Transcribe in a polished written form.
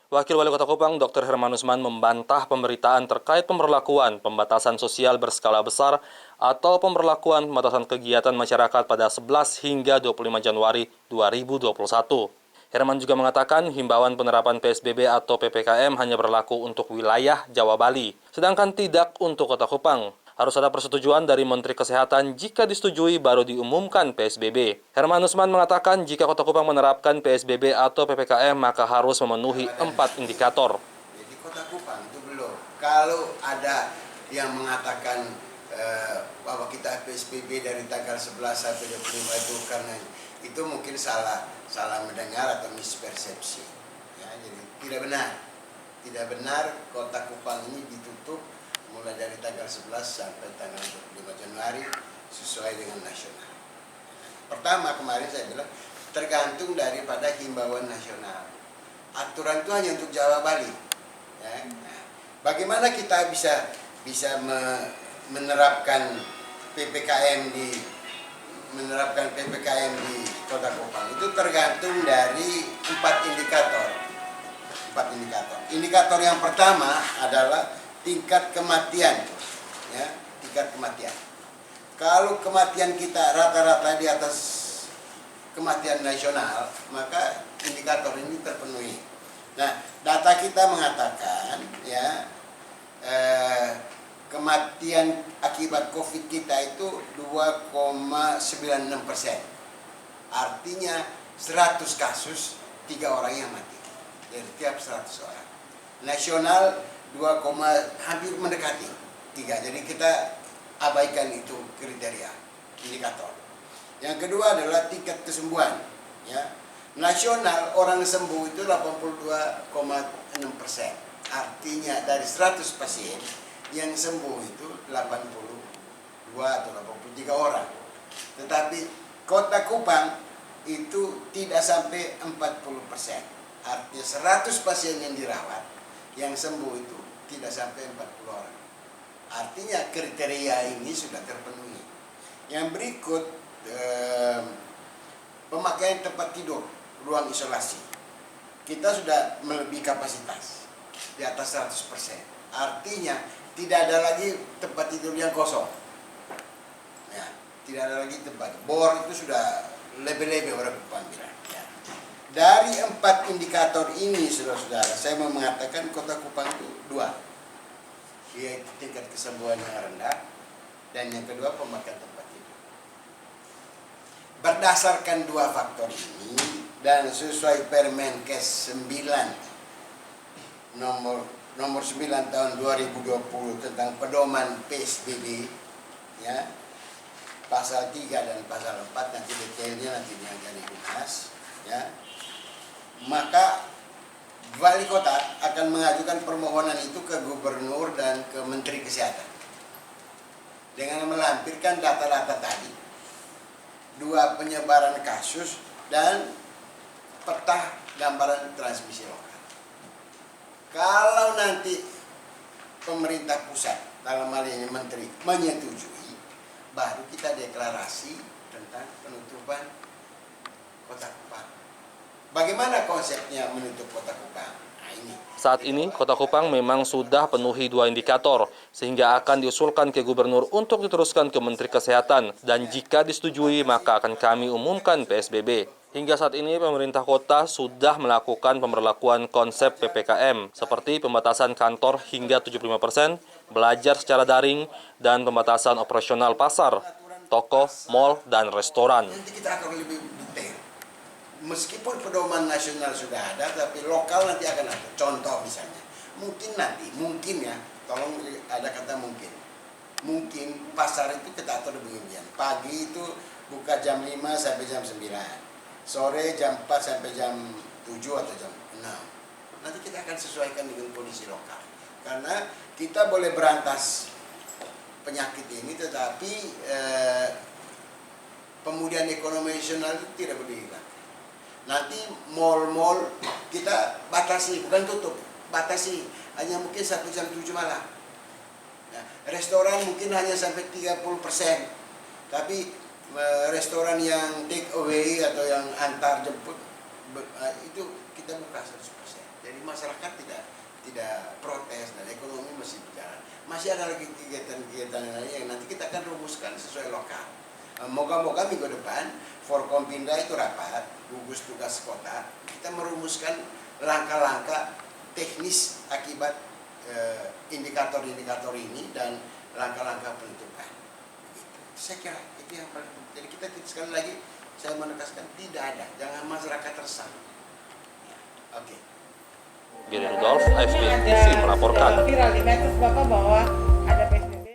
Wakil Wali Kota Kupang, Dr. Herman Usman membantah pemberitaan terkait pemberlakuan pembatasan sosial berskala besar atau pemberlakuan pembatasan kegiatan masyarakat pada 11 hingga 25 Januari 2021. Herman juga mengatakan himbauan penerapan PSBB atau PPKM hanya berlaku untuk wilayah Jawa Bali, sedangkan tidak untuk Kota Kupang. Harus ada persetujuan dari Menteri Kesehatan, jika disetujui baru diumumkan PSBB. Herman Usman mengatakan jika Kota Kupang menerapkan PSBB atau PPKM maka harus memenuhi 4 indikator. Jadi Kota Kupang itu belum. Kalau ada yang mengatakan bahwa kita PSBB dari tanggal 11 sampai 25 itu karena itu mungkin salah mendengar atau mispersepsi. Ya, jadi tidak benar Kota Kupang ini ditutup mulai dari tanggal 11 sampai tanggal 25 Januari sesuai dengan nasional. Pertama kemarin saya bilang tergantung daripada himbauan nasional. Aturan itu hanya untuk Jawa Bali. Ya. Nah, bagaimana kita bisa menerapkan PPKM di Kota Kupang itu tergantung dari 4 indikator. Indikator yang pertama adalah tingkat kematian, ya, tingkat kematian. Kalau kematian kita rata-rata di atas kematian nasional, maka indikator ini terpenuhi. Nah, data kita mengatakan, ya, kematian akibat COVID kita itu 2,96%. Artinya 100 kasus 3 orang yang mati dari tiap 100 orang. Nasional hampir mendekati 3. Jadi kita abaikan itu kriteria indikator. Yang kedua adalah tingkat kesembuhan. Ya. Nasional orang sembuh itu 82,6%. Artinya dari 100 pasien yang sembuh itu 82 atau 83 orang. Tetapi Kota Kupang itu tidak sampai 40%. Artinya 100 pasien yang dirawat, yang sembuh itu tidak sampai 40 orang. Artinya kriteria ini sudah terpenuhi. Yang berikut pemakaian tempat tidur, ruang isolasi. Kita sudah melebihi kapasitas di atas 100%. Artinya tidak ada lagi tempat tidur yang kosong. Ya, tidak ada lagi tempat. Bor itu sudah lebih-lebih orang panggilan. Ya. Dari 4 indikator ini, saudara-saudara, saya mau mengatakan Kota Kupang itu 2. Yaitu tingkat kesembuhan yang rendah, dan yang kedua pemakaian tempat tidur. Berdasarkan 2 faktor ini dan sesuai Permenkes 9 nomor 9 tahun 2020 tentang pedoman PSBB, ya, pasal 3 dan pasal 4, nanti detailnya nanti diajarkan Dinas, ya. Maka Wali Kota akan mengajukan permohonan itu ke Gubernur dan ke Menteri Kesehatan dengan melampirkan data-data tadi, 2 penyebaran kasus dan peta gambaran transmisi lokal. Kalau nanti pemerintah pusat, dalam hal ini Menteri, menyetujui, baru kita deklarasi tentang penutupan Kota Kupang. Bagaimana konsepnya menutup Kota Kupang? Nah, ini. Saat ini, Kota Kupang memang sudah penuhi 2 indikator, sehingga akan diusulkan ke Gubernur untuk diteruskan ke Menteri Kesehatan, dan jika disetujui maka akan kami umumkan PSBB. Hingga saat ini, pemerintah kota sudah melakukan pemberlakuan konsep PPKM, seperti pembatasan kantor hingga 75%, belajar secara daring, dan pembatasan operasional pasar, toko, mal, dan restoran. Nanti kita akan lebih detail. Meskipun pedoman nasional sudah ada, tapi lokal nanti akan ada. Contoh misalnya, mungkin ya, tolong ada kata mungkin. Mungkin pasar itu kita atur beginian. Pagi itu buka jam 5 sampai jam 9. Sore jam 4 sampai jam 7 atau jam 6. Nanti kita akan sesuaikan dengan kondisi lokal. Karena kita boleh berantas penyakit ini, tetapi pemulihan ekonomi nasional itu tidak boleh hilang. Nanti mal-mal kita batasi, bukan tutup, batasi. Hanya mungkin sampai jam 7 malam. Nah, restoran mungkin hanya sampai 30%. Tapi restoran yang take away atau yang antar jemput, itu kita buka 100%. Jadi masyarakat tidak protes dan ekonomi masih berjalan. Masih ada lagi kegiatan-kegiatan lain yang nanti kita akan rumuskan sesuai lokal. Moga-moga minggu depan Forkompinda itu rapat, gugus tugas kota, kita merumuskan langkah-langkah teknis akibat indikator-indikator ini dan langkah-langkah penutupan. Saya kira itu yang paling penting. Jadi kita sekali lagi saya menegaskan tidak ada, jangan masyarakat resah. Ya, oke. Giri Rudolf, FBTC melaporkan. Viral di medsos Bapak bahwa